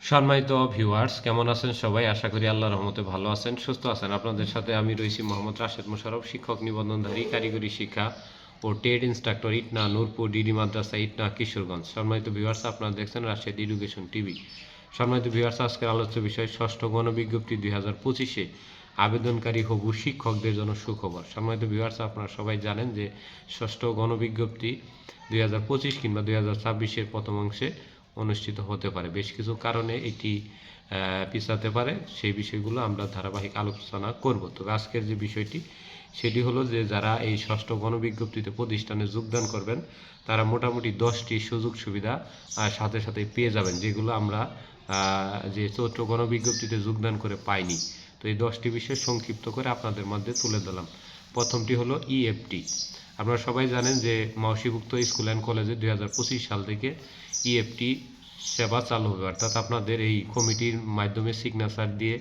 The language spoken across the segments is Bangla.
সম্মানিত ভিউয়ার্স, কেমন আছেন সবাই? আশা করি আল্লাহর রহমতে ভালো আছেন, সুস্থ আছেন। আপনাদের সাথে আমি রয়েছি মোহাম্মদ রাশেদ মোশাররফ, শিক্ষক নিবন্ধনধারী, কারিগরি শিক্ষা ও trade instructor, Itna, Nurpur DD Madrasa, Itna, Kishoreganj. সম্মানিত ভিউয়ার্স, আপনারা দেখছেন রাশেদ এডুকেশন টিভি। সম্মানিত ভিউয়ার্স, আজকের আলোচ্য বিষয় ষষ্ঠ গণবিজ্ঞপ্তি 2025-এ আবেদনকারী হবু শিক্ষকদের জন্য সুখবর। সম্মানিত ভিউয়ার্স, আপনারা সবাই জানেন যে ষষ্ঠ গণবিজ্ঞপ্তি 2025 কিংবা 2026-এর প্রথম অংশে অনুষ্ঠিত হতে পারে। বেশ কিছু কারণে এটি পিছাতে পারে, সেই বিষয়গুলো আমরা ধারাবাহিক আলোচনা করব। তবে আজকের যে বিষয়টি সেটি হলো যে যারা এই ষষ্ঠ গণবিজ্ঞপ্তিতে প্রতিষ্ঠানে যোগদান করবেন তারা মোটামুটি 10টি সুযোগ সুবিধা সাথে সাথে পেয়ে যাবেন, যেগুলো আমরা যে চৌদ্দ গণবিজ্ঞপ্তিতে যোগদান করে পাইনি। তো এই 10টি বিষয় সংক্ষিপ্ত করে আপনাদের মধ্যে তুলে দিলাম। প্রথমটি হলো ইএফটি। আপনারা সবাই জানেন যে মাওসীভুক্ত স্কুল অ্যান্ড কলেজে 2025 সাল থেকে ইএফটি সেবা চালু হবে, অর্থাৎ আপনাদের এই কমিটির মাধ্যমে সিগনেচার দিয়ে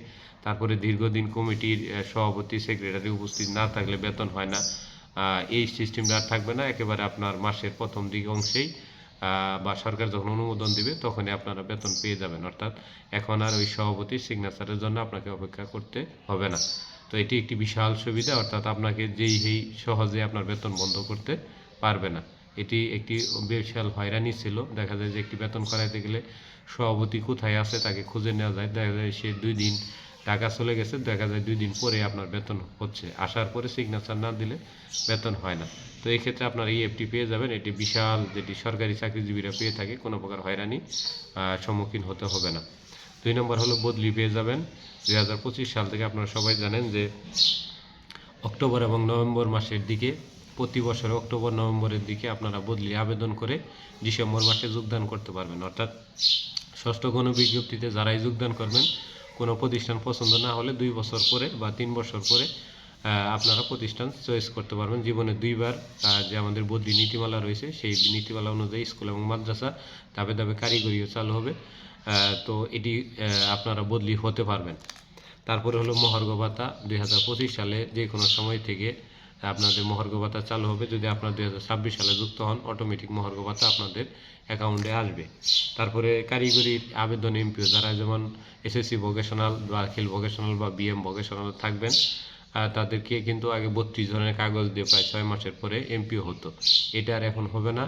তারপরে দীর্ঘদিন কমিটির সভাপতি সেক্রেটারি উপস্থিত না থাকলে বেতন হয় না, এই সিস্টেমটা আর থাকবে না। একেবারে আপনার মাসের প্রথম দিক অংশেই বা সরকার যখন অনুমোদন দিবে তখনই আপনারা বেতন পেয়ে যাবেন, অর্থাৎ এখন আর ওই সভাপতির সিগনেচারের জন্য আপনাকে অপেক্ষা করতে হবে না। তো এটি একটি বিশাল সুবিধা, অর্থাৎ আপনাকে যেই সহজে আপনার বেতন বন্ধ করতে পারবে না। এটি একটি বিশাল হয়রানি ছিল। দেখা যায় যে একটি বেতন করাইতে গেলে সভাপতি কোথায় আছে তাকে খুঁজে নেওয়া যায়, দেখা যায় সে 2 দিন ঢাকা চলে গেছে, দেখা যায় 2 দিন পরে আপনার বেতন হচ্ছে, আসার পরে সিগনেচার না দিলে বেতন হয় না। তো এই ক্ষেত্রে আপনারা ইএফটি পেয়ে যাবেন। এটি বিশাল, যেটি সরকারি চাকরিজীবীরা পেয়ে থাকে, কোনো প্রকার হয়রানি সম্মুখীন হতে হবে না। 2 নম্বর হলো বদলি পেয়ে যাবেন। 2025 সাল থেকে আপনারা সবাই জানেন যে অক্টোবর এবং নভেম্বর মাসের দিকে, প্রতি বছর অক্টোবর নভেম্বরের দিকে আপনারা বদলি আবেদন করে ডিসেম্বর মাসে যোগদান করতে পারবেন। অর্থাৎ ষষ্ঠ গণবিজ্ঞপ্তিতে যারাই যোগদান করবেন, কোনো প্রতিষ্ঠান পছন্দ না হলে 2 বছর পরে বা 3 বছর পরে আপনারা প্রতিষ্ঠান চয়েস করতে পারবেন। জীবনে 2বার যে আমাদের বদলি নীতিমালা রয়েছে, সেই নীতিমালা অনুযায়ী স্কুল এবং মাদ্রাসা ধাপে ধাপে কারিগরিও চালু হবে। তো এটি আপনারা বদলি হতে পারবেন। তারপরে হলো মহার্ঘ ভাতা। 2025 সালে যে কোনো সময় থেকে আপনাদের মহার্ঘ ভাতা চালু হবে। যদি আপনারা 2026 সালে যুক্ত হন, অটোমেটিক মহার্ঘ ভাতা আপনাদের অ্যাকাউন্টে আসবে। তারপরে কারিগরি আবেদন এমপিও, যারা যেমন এসএসসি ভোকেশনাল বা আখিল ভোকেশনাল বা বিএম ভোকেশনাল থাকবেন, তাদেরকে কিন্তু আগে 32 ধরনের কাগজ দিয়ে প্রায় 6 মাসের পরে এমপিও হতো। এটা আর এখন হবে না।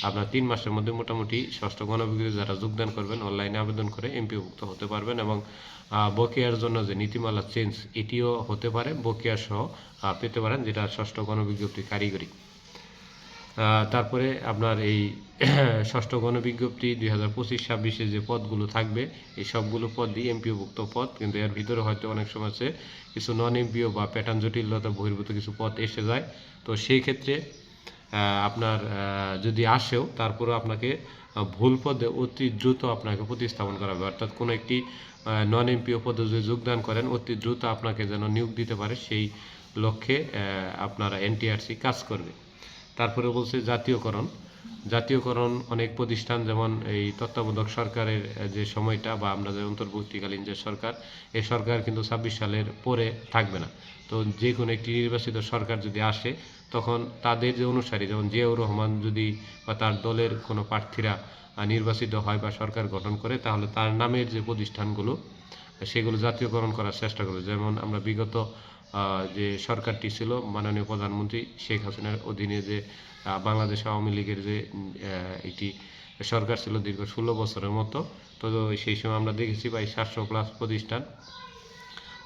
আপনার 3 মাসের মধ্যে মোটামুটি ষষ্ঠ গণবিজ্ঞপ্তিতে যারা যোগদান করবেন অনলাইনে আবেদন করে এমপিওভুক্ত হতে পারবেন। এবং বকেয়ার জন্য যে নীতিমালা চেঞ্জ, এটিও হতে পারে, বকেয়া সহ পেতে পারেন, যেটা ষষ্ঠ গণবিজ্ঞপ্তি কারিগরি। তারপরে আপনার এই ষষ্ঠ গণবিজ্ঞপ্তি 2025-26 যে পদগুলো থাকবে, এই সবগুলো পদই এমপিওভুক্ত পদ, কিন্তু এর ভিতরে হয়তো অনেক সময় আছে কিছু নন এমপিও বা প্যাটার্ন জটিলতা বহির্ভূত কিছু পদ এসে যায়। তো সেই ক্ষেত্রে আপনার যদি আসেও, তারপরেও আপনাকে ভুল পদে অতি দ্রুত আপনাকে প্রতিস্থাপন করা হবে। অর্থাৎ কোনো একটি নন এমপিও পদে যদি যোগদান করেন, অতি দ্রুত আপনাকে যেন নিয়োগ দিতে পারে, সেই লক্ষ্যে আপনারা এনটিআরসি কাজ করবে। তারপরে বলছে জাতীয়করণ। জাতীয়করণ অনেক প্রতিষ্ঠান, যেমন এই তত্ত্বাবধায়ক সরকারের যে সময়টা বা আমরা যে অন্তর্বর্তীকালীন যে সরকার, এই সরকার কিন্তু 26 সালের পরে থাকবে না। তো যে কোনো একটি নির্বাচিত সরকার যদি আসে, তখন তাদের যে অনুসারী, যেমন জিয়াউর রহমান যদি বা তার দলের কোনো প্রার্থীরা নির্বাচিত হয় বা সরকার গঠন করে, তাহলে তার নামের যে প্রতিষ্ঠানগুলো সেগুলো জাতীয়করণ করার চেষ্টা করবে। যেমন আমরা বিগত যে সরকারটি ছিল মাননীয় প্রধানমন্ত্রী শেখ হাসিনার অধীনে, যে বাংলাদেশ আওয়ামী লীগের যে একটি সরকার ছিল দীর্ঘ 16 বছরের মতো, তো সেই সময় আমরা দেখেছি প্রায় 700+ প্রতিষ্ঠান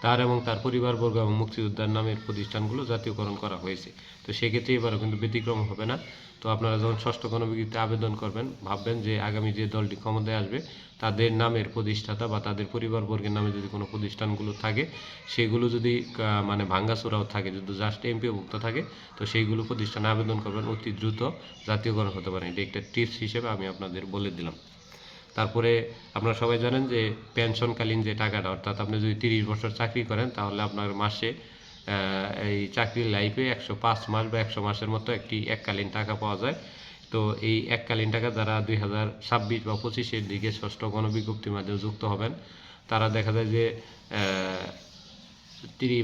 তার এবং তার পরিবারবর্গ এবং মুক্তিযোদ্ধার নামের প্রতিষ্ঠানগুলো জাতীয়করণ করা হয়েছে। তো সেক্ষেত্রে এবারও কিন্তু ব্যতিক্রম হবে না। তো আপনারা যখন ষষ্ঠ গণবিজ্ঞপ্তিতে আবেদন করবেন, ভাববেন যে আগামী যে দলটি ক্ষমতায় আসবে তাদের নামের প্রতিষ্ঠাতা বা তাদের পরিবারবর্গের নামে যদি কোনো প্রতিষ্ঠানগুলো থাকে, সেগুলো যদি মানে ভাঙ্গাচোরাও থাকে, যদি জাস্ট এমপিওভুক্ত থাকে, তো সেইগুলো প্রতিষ্ঠানে আবেদন করবেন, অতি দ্রুত জাতীয়করণ হতে পারে। এটা একটা টিপস হিসেবে আমি আপনাদের বলে দিলাম। তারপরে আপনারা সবাই জানেন যে পেনশনকালীন যে টাকাটা, অর্থাৎ আপনি যদি 30 বছর চাকরি করেন, তাহলে আপনার মাসে এই চাকরির লাইফে 105 মাস বা 100 মাসের মতো একটি এককালীন টাকা পাওয়া যায়। তো এই এককালীন টাকা যারা 2026 বা 25-এর দিকে ষষ্ঠ গণবিজ্ঞপ্তির মাধ্যমে যুক্ত হবেন, তারা দেখা যায় যে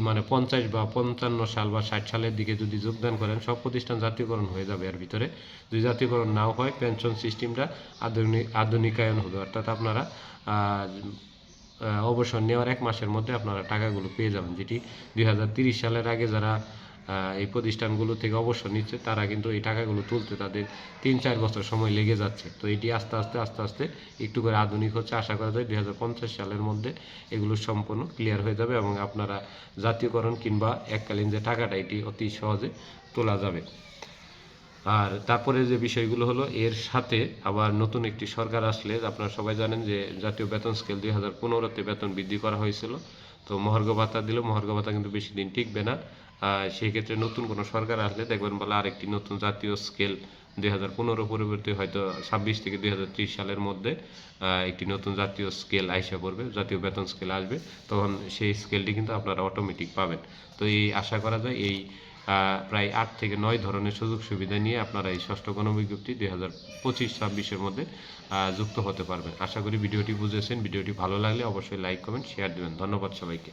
মানে 50 বা 55 সাল বা 60 সালের দিকে যদি যোগদান করেন, সব প্রতিষ্ঠান জাতীয়করণ হয়ে যাবে এর ভিতরে। যদি জাতীয়করণ নাও হয়, পেনশন সিস্টেমটা আধুনিকায়ন হবে, অর্থাৎ আপনারা অবসর নেওয়ার 1 মাসের মধ্যে আপনারা টাকাগুলো পেয়ে যাবেন, যেটি 2030 সালের আগে যারা এই প্রতিষ্ঠানগুলো থেকে অবসর নিচ্ছে তারা কিন্তু এই টাকাগুলো তুলতে তাদের 3-4 বছর সময় লেগে যাচ্ছে। তো এটি আস্তে আস্তে একটু করে আধুনিক হচ্ছে। আশা করা যায় 2050 সালের মধ্যে এগুলো সম্পূর্ণ ক্লিয়ার হয়ে যাবে এবং আপনারা জাতীয়করণ কিংবা এককালীন যে টাকাটা এটি অতি সহজে তোলা যাবে। আর তারপরে যে বিষয়গুলো হলো, এর সাথে আবার নতুন একটি সরকার আসলে আপনারা সবাই জানেন যে জাতীয় বেতন স্কেল 2015-তে বেতন বৃদ্ধি করা হয়েছিল। তো মহার্ঘ ভাতা দিল, মহার্ঘ ভাতা কিন্তু বেশি দিন টিকবে না। সেই ক্ষেত্রে নতুন কোনো সরকার আসলে দেখবেন বলে আরেকটি নতুন জাতীয় স্কেল 2015 পরিবর্তে হয়তো 26 থেকে 2030 সালের মধ্যে একটি নতুন জাতীয় স্কেল আইসা পড়বে, জাতীয় বেতন স্কেল আসবে। তখন সেই স্কেলটি কিন্তু আপনারা অটোমেটিক পাবেন। তো এই আশা করা যায় এই প্রায় 8 থেকে 9 ধরনের সুযোগ সুবিধা নিয়ে আপনারা এই ষষ্ঠ গণবিজ্ঞপ্তি 2025-26-এর মধ্যে যুক্ত হতে পারবেন। আশা করি ভিডিওটি বুঝেছেন। ভিডিওটি ভালো লাগলে অবশ্যই লাইক, কমেন্ট, শেয়ার দেবেন। ধন্যবাদ সবাইকে।